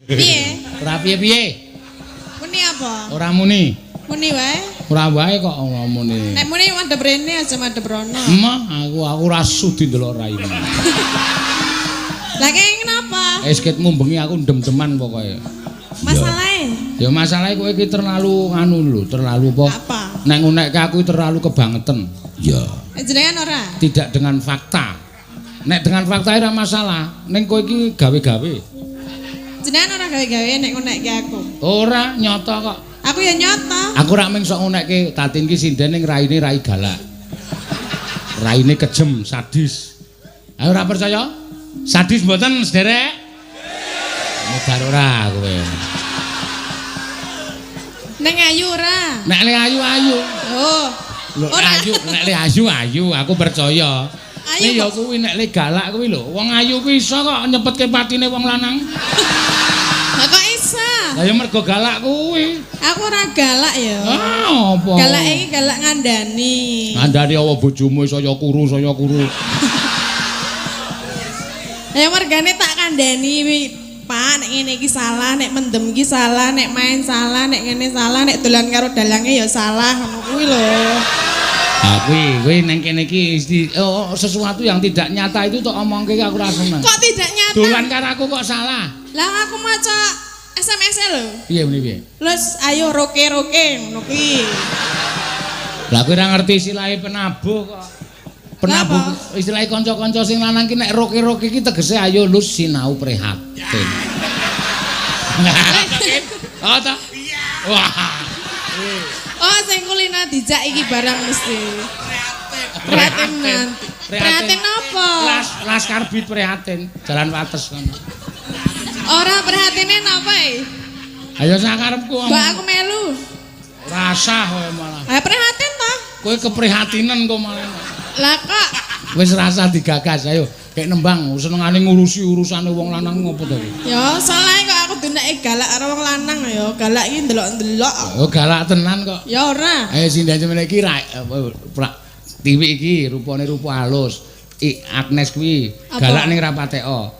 Piye? Ora piye-piye. Muni apa? Ora muni. Muni wae. Ora wae kok ora muni. Nek muni madhep rene aja madhep rono. Emah aku ora sudi ndelok raimu. Lah kene kenapa? Esketmu bengi aku ndem-deman pokoke. Masalahe? Ya masalahe kowe iki terlalu nganu lho, terlalu apa? Nek ngunekke aku terlalu kebangetan. Ya. Jenengan ora? Tidak dengan fakta. Nek dengan fakta ora masalah. Ning kowe iki gawe-gawe. Jenengan ora gawe-gawe nek ngunekke aku. Ora nyata kok. Aku ya nyata. Aku rak mung sok ngunekke Tatin ki sinden ning raine rai galak. Raine kejem, sadis. Ayo ora percaya? Sadis mboten, Sederek? Modar ora kowe. Ning ayu ora? Nek le ayu-ayu. Oh. Lho ayu, nek le ayu-ayu aku percaya. Ayu ya kuwi nek le galak kuwi lho. Wong ayu kuwi iso kok nyepetke patine wong lanang. Lah kok iso? Lah ya mergo galak kuwi. Aku ora galak ya. Ah, apa? Galak iki galak ngandani. Ngandani apa bojomu saya kuru. Ya mergane tak kandhani Pak, nek ngene iki salah, nek mendem iki salah, nek main salah, nek ngene salah, nek dolan karo dalange ya salah, ngono kuwi lho. Ah kuwi ning kene iki sesuatu yang tidak nyata itu tok omongke aku ora seneng. Kok tidak nyata? Dolan karo aku kok salah. Lah aku maca SMS-e lho. Piye muni piye? Terus ayo roke-roke ngono kuwi. Lah kowe ora ngerti istilahe penabuh kok. Penabuh istilahe kanca-kanca sing lanang ki nek roke-roke iki tegese ayo lus sinau prihatin. Oh ta? Wah. Oh sing kulina dijak iki barang mesti. Prihatin nanti. Prihatin apa? Laskar Bit prihatin, Jalan Wates kan. Ora prihatine napa e? Ayo sakarepku. Mbak aku melu. Rasah kowe malah. Ah prihatin ta? Kowe keprihatinan kok malah. Lah kok Wis rasa digagas ayo kayak nembang senengane ngurusi urusane wong lanang ngopo to iki? ya salah kok aku duneke galak karo wong lanang ya. Galak iki ndelok-ndelok. Oh galak tenan kok. Ya ora. Ayo sindan semene iki Tiwi iki rupane rupa halus. Agnes kuwi galak ning rapateo.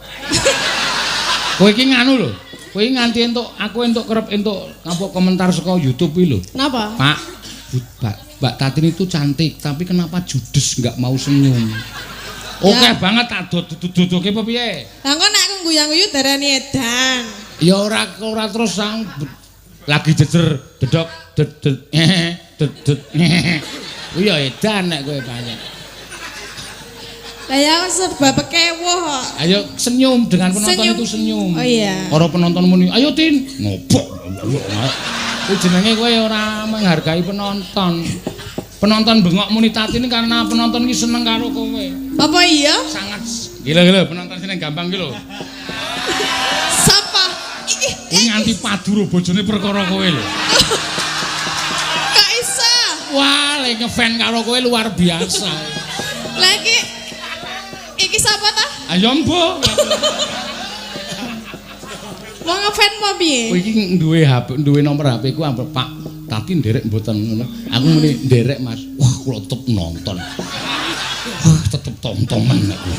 Kowe iki nganu lho. Kowe nganti entuk aku entuk kerep entuk apa komentar saka YouTube iki lho. Napa? Pak, Mbak Tatin itu cantik, tapi kenapa judes nggak mau senyum? Oke banget tak duduke apa piye? Lah kok nek aku guyang-guyu darani edan. Ya ora terus sang lagi jejer dedok dedet iya edan nek kowe banyak. Lah ya serba pekewuh kok. Ayo senyum dengan penonton itu senyum. Oh iya. Ora penonton muni, ayo Tin, ngobok. Kuwi jenenge kowe ora menghargai penonton. Penonton bengok muni Tatin karena penonton iki seneng karo kowe. Apa iya? Sangat gila penonton sini gampang gitu. Sapa? Ini nganti padu bojone perkara kowe lho. Kok iso? Wah, lek ngefan karo kowe luar biasa. Lah iki sapa ta? Ayo mbok. Wong ngefan apa piye? Kowe iki duwe nomor HP ku ambek Pak Tatin nderek mboten ngono. Aku muni nderek Mas. Wah, kula tetep nonton. Wah, tetep tontonan aku.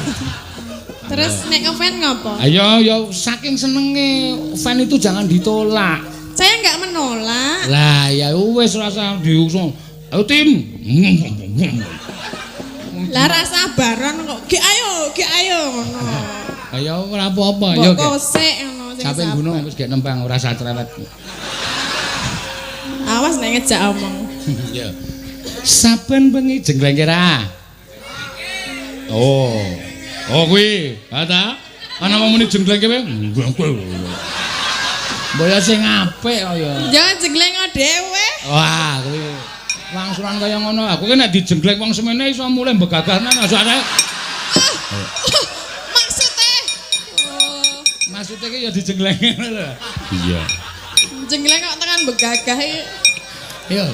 Terus nek ngefan ngopo? Ayo ya saking senenge fan itu jangan ditolak. Saya enggak menolak. Lah ya wis rasa diusung. Ayo Tim. Lah rasa baron kok. Ge ayo ngono. Ayo ora apa-apa ya. Kok sik ngono sing sampe gunung wis gek nembang ora usah cerewet. Awas nek ngejak omong. Ya. Saben bengi jenggleng kira. Oh. Oh kuwi, ta? Ana wong muni jenggleng kowe. Mbaya sing apik kaya. Jangan jenggleng dhewe. Wah, kuwi wangsulan kaya ngono. Aku ki nek dijenggleng wong semene iso mulai mbegagahna asale. Maksudnya ki ya dijenggleng ngono lho. Iya. Jenggleng kok tekan begagah iki. Yo.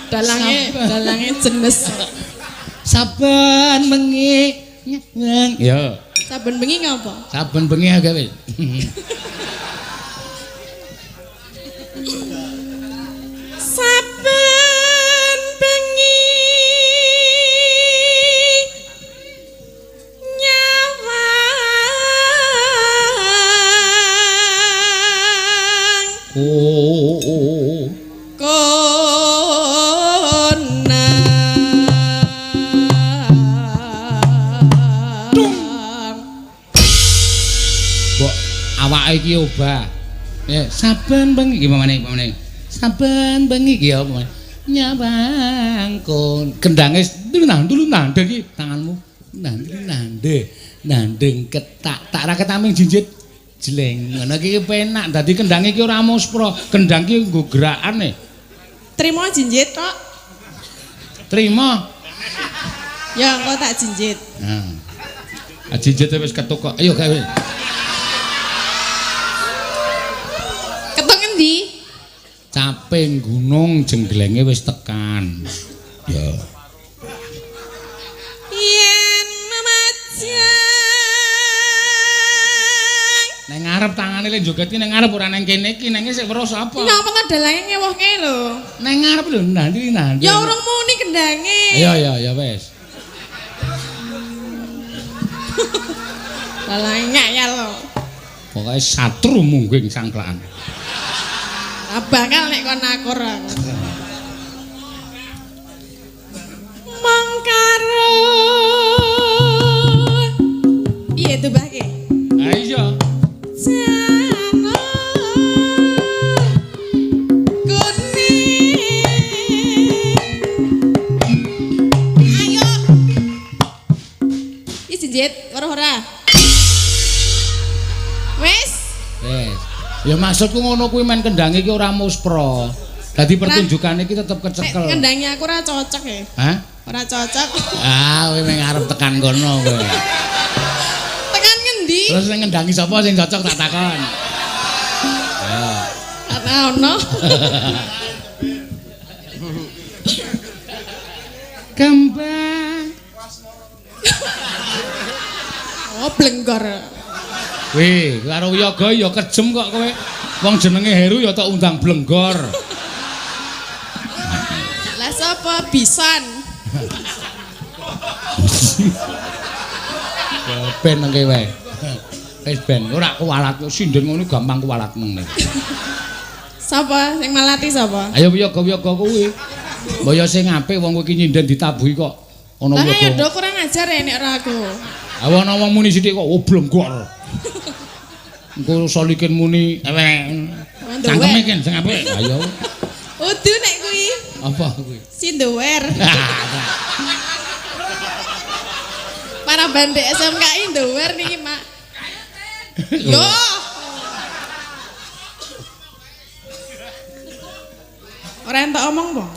Dalange jenes. Saben bengi yo. Saben bengi ngopo? Saben bengi gawe. Saben bengi nyawa Oh. Mbok awake iki obah. Saben bengi iki pamane. Saben bengi iki apa? Nyabangkon. Gendange tulunang iki tanganmu. Nandeng ketak tak ra ketaming jinjit. Jleng ngono iki penak dadi kendang iki ora muspra kendang iki nggo gerakane Trimo jinjit tok Trimo ya engko tak jinjit jinjit wis ketuk kok ayo gawe ketuk endi caping gunung jengglenge wis tekan ya yen mamaja nang ngarep tangane le joget iki nang ngarep ora nang kene iki nang sik weruh sapa? Napa ta dalange ngewohke lho. Nang ngarep lho nanti. Ya urung muni kendange. Ya wis. Dalange ngayal lho. Pokoke satru mungging sangklaan. Lah bakal nek kon akur aku. Mangkaro. Piye to bake? Ha iya. Ora. Wis. Ya maksudku ngono kuwi men kendang iki ora muspra. Dadi pertunjukan iki tetep kecekel. Nek kendangnya aku ora cocok ya. Hah? Ora cocok. Kowe meng arep tekan kono kowe. Tekan ngendi? Terus ning ngendangi sapa sing cocok tak takon. Ya. Ana ono. Kembang. Oh, blenggor. Wih, karo yoga ya kejem kok kowe. Wong jenenge Heru ya tak undang blenggor. Lah sapa Bison? Ben nang kowe. Wis ben ora kuwalat sinden ngono gampang kuwalat nang. Sapa sing malati sapa? Ayo yoga-yoga kuwi. Mbok ya sing apik wong kowe iki nyinden ditabuhi kok. Ana yoga. Lah ya yoga. kurang ajar ya nek ora aku. Awan wong muni sithik kok blenggor. Engko solikin muni cangkeme ken sing apik. Ayo. Udu nek kuwi. Apa kuwi? Sindower. Para bandek SMKI ndower niki, Mak. Yo. Ora entuk omong, Bang.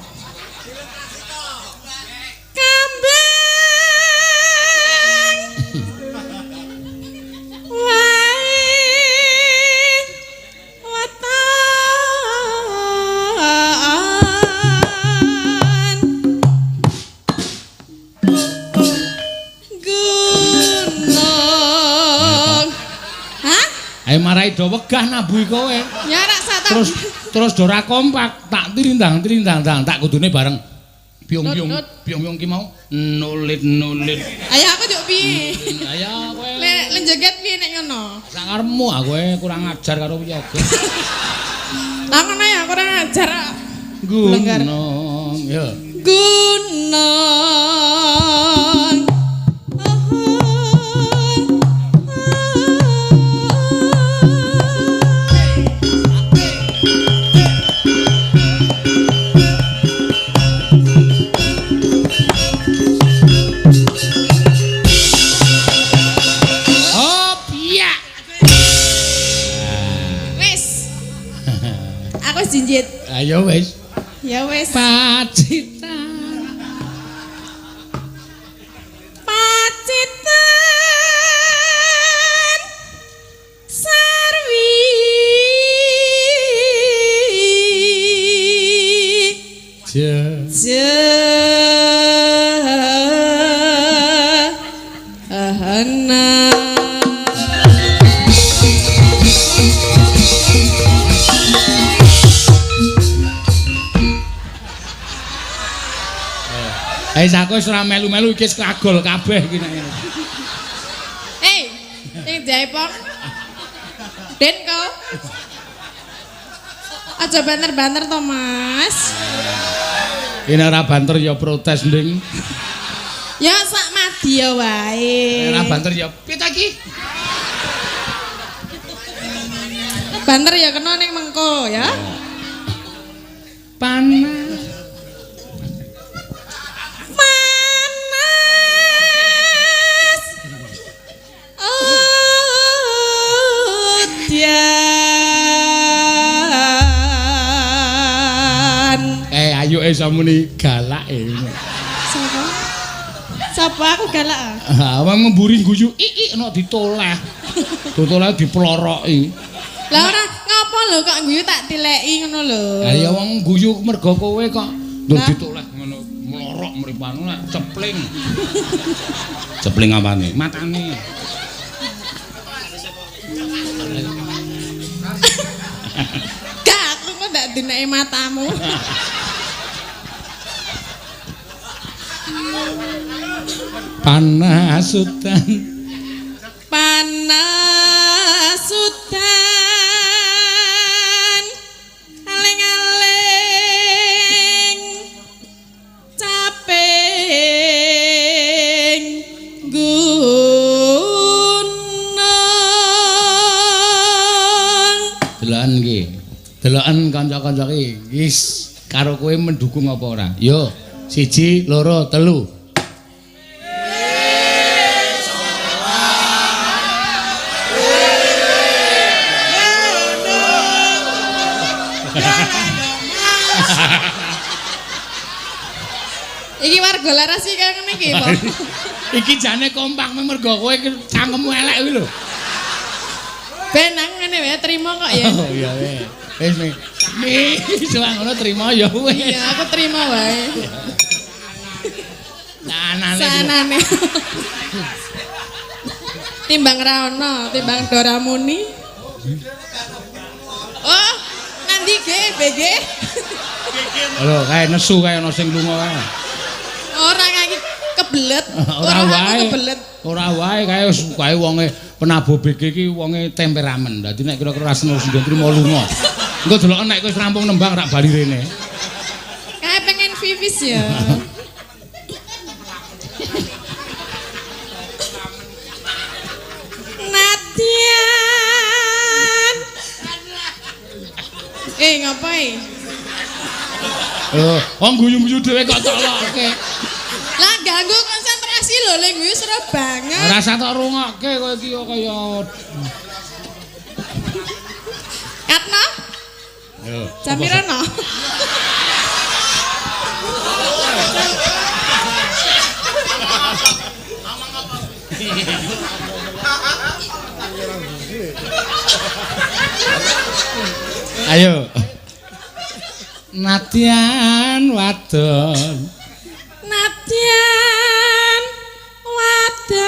Ayo marai do wegah nabuhi kowe. Ya rak satu. Terus do ra kompak, tak tirindang tak kudune bareng. Biung-biung ki mau nulit. Ayo aku njuk piye? Ayo kowe. Lek joget piye nek ngono? Sakarepmu kowe kurang ajar karo yoga. Lah ngono ya kurang ajar. Gunung, ya. Gunung. Jinjit. Ayo wis. Ya wis. Pacitan. Sarwi. Saku wis ora melu-melu iki kagol kabeh iki nek ngene. Sing Jaipong. Den kau. Aja banter-banter to, Mas. Ini ora banter ya protes nding. Ya sak madya wae. Ora banter ya pita iki. Banter ya kena ning mengko ya. Panas. Panas. Udian. Ayo samuni galak Sapa? Sapa aku galak? Awang memburi guyu nek ditoleh. Ditoleh dipeloroki. Lah ora ngopo lho kok guyu tak tileki ngono lho. Lah ya wong guyu mergo kowe kok nduk ditoleh ngono melorok mripanu nek cepling. Cepling apane? Matane. Gak aku kok ndak dineki matamu. Panasutan. Panasutan. Aling-aling. Caping. Gunung. Deloken iki. Deloken kanca-kanca iki. Wis karo kowe mendukung apa ora? Yo, 1, 2, 3. Iki warga laras iki kaya ngene iki, Pak. Iki jane kompak mergo kowe cangkemmu elek kuwi lho. Ben nang ngene wae trima kok ya. Oh iya weh. Wis soang ngono trima ya weh. Iya, aku trima wae. Sanane. Timbang ra ono, timbang Doramuni. Oh, nanti BG. Lho, kae nesu kae ono sing lunga kae. Ora kaki kebelet. Ora wae. Kebelet. Ora wae kae wonge penabuh BG iki wonge temperamen. Dadi nek kira-kira seneng sing trimo lunga. Engko delok nek wis rampung nembang rak bali rene. Kae pengen vivis ya. Nadian. Ngapain? Wong guyu-guyu dhewe kok tolokke. Lah ganggu konsentrasi lho, lek guyu seru banget. Ora usah tok rungokke kowe iki kaya. Katno? Yo. Jamirono. Ayo. Nadian wadon. Nadian wadon.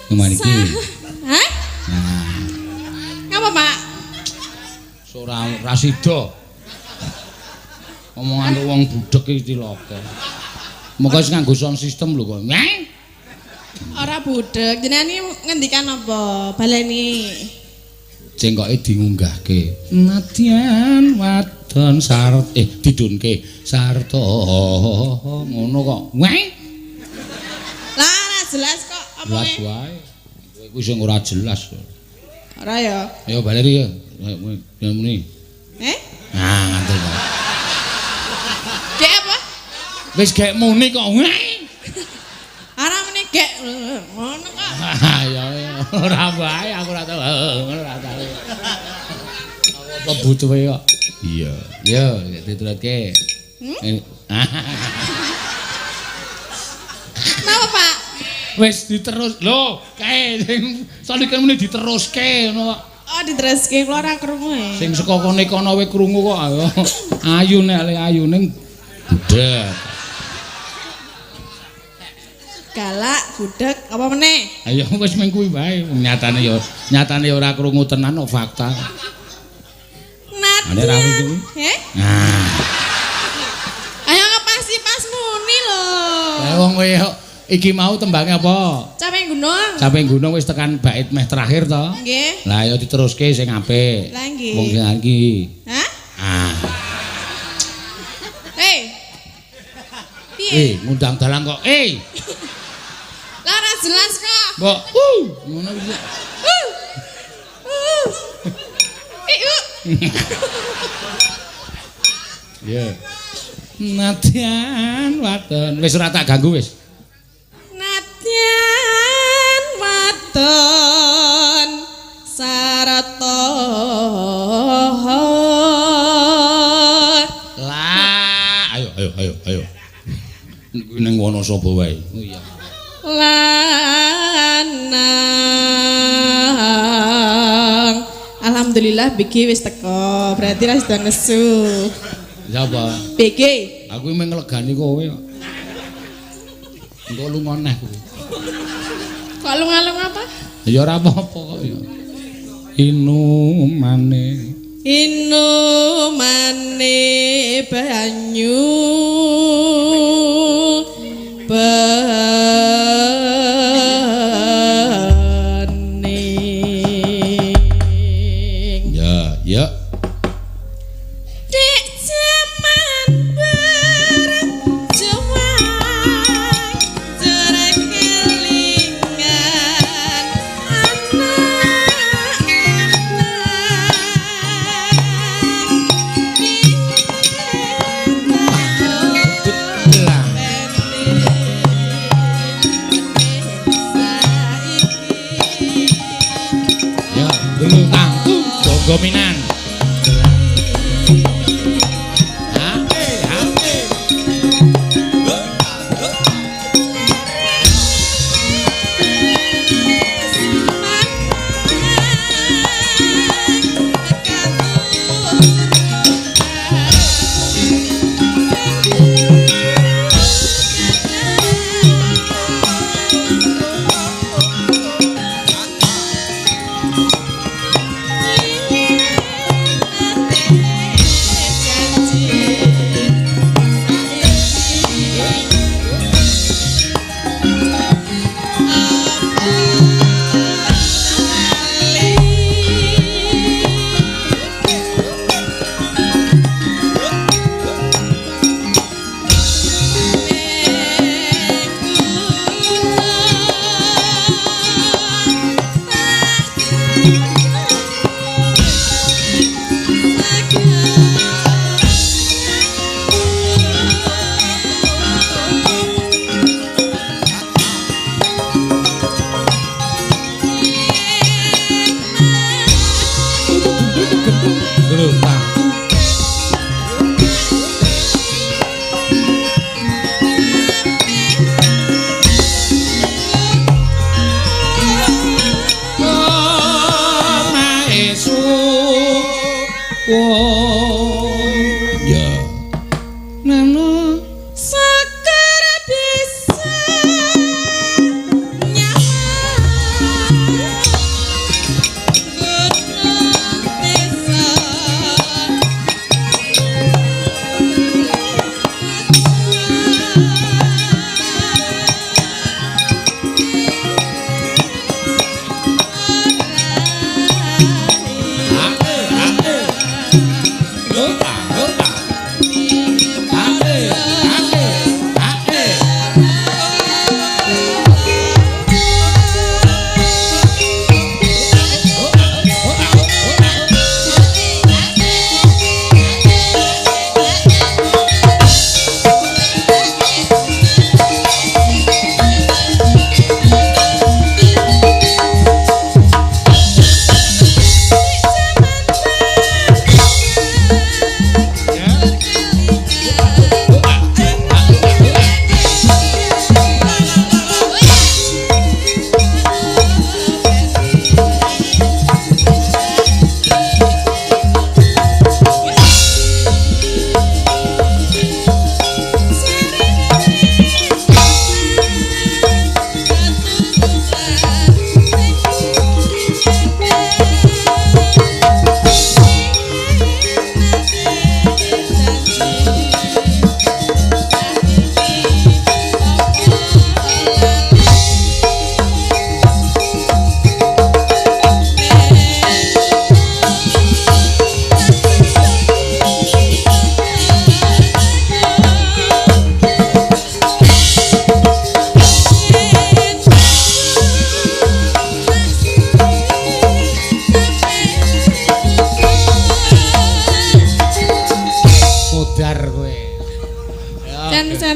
Gimana iki? Hah? Nah, Ngapa, Pak? ora rasida. Omongan wong budhek iki cilaka. Moga wis nganggo sound system lho kok. Ora budek. Jenengan iki ngendikan apa? Baleni. Cengkoke diunggahke. Nadian wadon didunke sarta ngono kok. Lah ora jelas kok apa Jelas wae. Kowe sing ora jelas. Ora ya. Ayo Baleri ya. Ya muni. Nah, ngantuk kok. Gek apa? Wis gek muni kok. Ora meneh gek ngono kok. Ya ora wae aku ora tau ngono ora tau. Apa butuhe kok? Iya. Yo, ditulutke. Napa, Pak? Wis diterus. Lho, kae sing salike muni diteruske ngono kok. Oh, diteruske kula ora krungu e. Sing saka kene kono kowe krungu kok. Ayu nek ale ayu ning budhek. Galak, budek, apa meneh? Ayo wis mung kuwi wae. Nyatane ya ora krungu tenan kok fakta. Ane ra kuwi. Nah. Ayo ngepasi pas muni lho. Lah wong kowe iki mau tembange apa? Caping gunung. Sampai gunung wis tekan bait meh terakhir to. Nggih. Lah ya diteruske sing apik. Lah nggih. Wong sing iki. Hah? Ah. Piye? Ngundang dalang kok. Lah ora jelas kok. Mbok, ngono bisa. Ya. Nadyan wadon. Wis ora tak ganggu wis. Nadyan wadon sarata. Lah, ayo. Ning wono sapa wae. Oh iya. Lanang. Alhamdulillah BG wis teko. Berarti ra sudah nesu. Siapa? BG. Aku mung nglegani kowe kok. Engko lunga neh kowe. Kok alung-alung apa? Ya ora apa-apa kok ya. Inumane banyu bening. Ya. Dek zaman berjuang terkelingan Ya, dulu tangku dominan.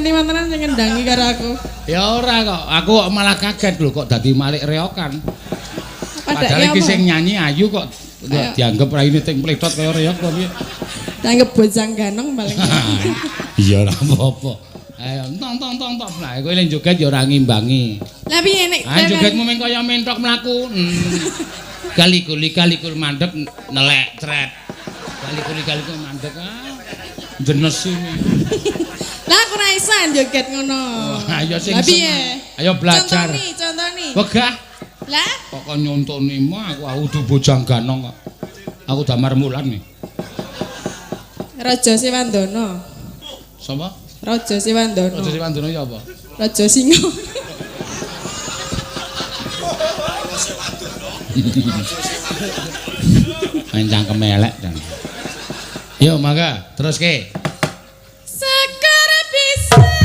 nganti mantenan sing ngendangi karo aku. Ya ora kok, aku malah kaget lho kok dadi Malik reokan. Padahal iki apa? sing nyanyi ayu kok dianggap raine ting pletot kaya reok kok piye. Dianggap bojang ganong paling. Iya ora apa-apa. Ayo tong. Lah kowe ning joget ya ora ngimbangi. Lah piye nek Ah jogetmu mung kaya mentok mlaku. Kali-kuli mandek nelek tret. Kali-kuli mandek. Jenes ini. Lah aku ora iso joget ngono. Ayo sing Lah piye? Ayo belajar. Contoni. Wegah. Lah Kok nyontoni mah aku udah bojang ganong kok. Aku damar mulan nih. Raja Siwandono. Sapa? Raja Siwandono. Raja Siwandono ya apa? Raja Singa. Main cangkem elek dan. Yo mangga, terus ke. Sekar pisang.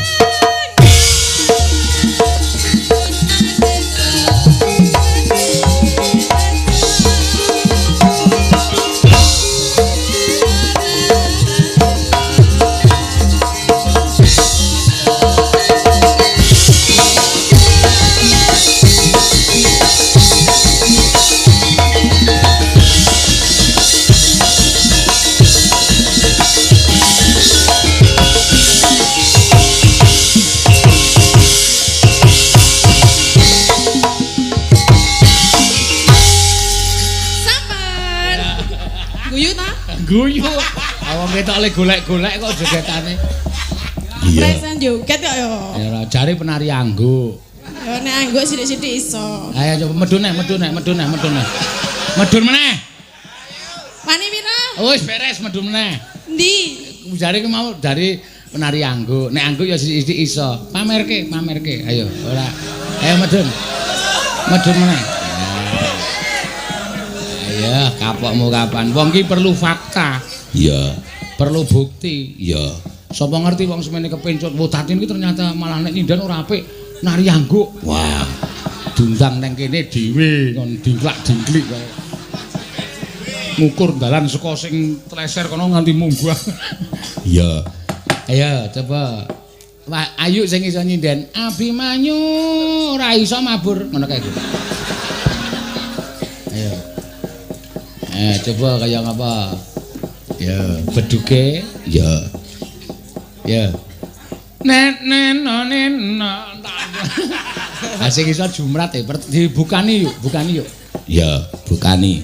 Guyu. Awang ketok le golek-golek kok jogetane. Iya. Presen joget kok yo. Ya jare penari angguk. Yo nek angguk sithik-sithik iso. Ayo coba medun meneh. Medun meneh. Wani pira? Wis beres medun meneh. Ndi? Jare ki mau dari penari angguk. Nek angguk ya sithik-sithik iso. Pamerke. Ayo, ora. Ayo medun. Medun meneh. Ayo, kapokmu kapan? Wong ki perlu fakta. Iya. Perlu bukti. Iya. Sapa ngerti wong semene kepencut wotatin ki ternyata malah nek nyindan ora apik nari angguk. Wah, Dundang nang kene dhewe kon dingklak-dingklik kaya. Ngukur dalan saka sing treser kono nganti munggah. iya. Ayo coba. Wah, ayu sing iso nyinden. Abimanyu ora iso mabur ngono kae gitu. Ayo. Coba kayak apa? Ya, beduke. Iya. Ya. Neno. Asik iso jumrat dibukani yuk. Iya, bukani.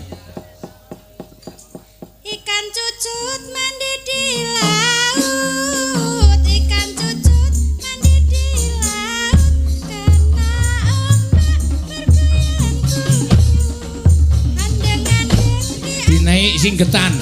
Ikan cucut mandi di laut. Ikan cucut mandi di laut. Karena ombak bergoyang-goyang. Andeng-andeng di Dinaik singgetan.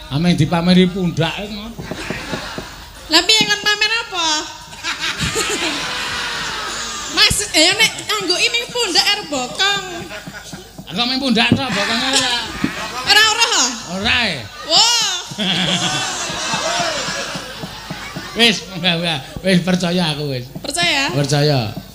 Ame dipameri pundake ngono. Lah piye kon pamer apa? Mas, ya nek anggo ming pundak arep bokong. Aku ming pundak tok bokonge ora. Ora ha? Ora e. Wah. Wis, wis percaya aku wis. Percaya? Percaya.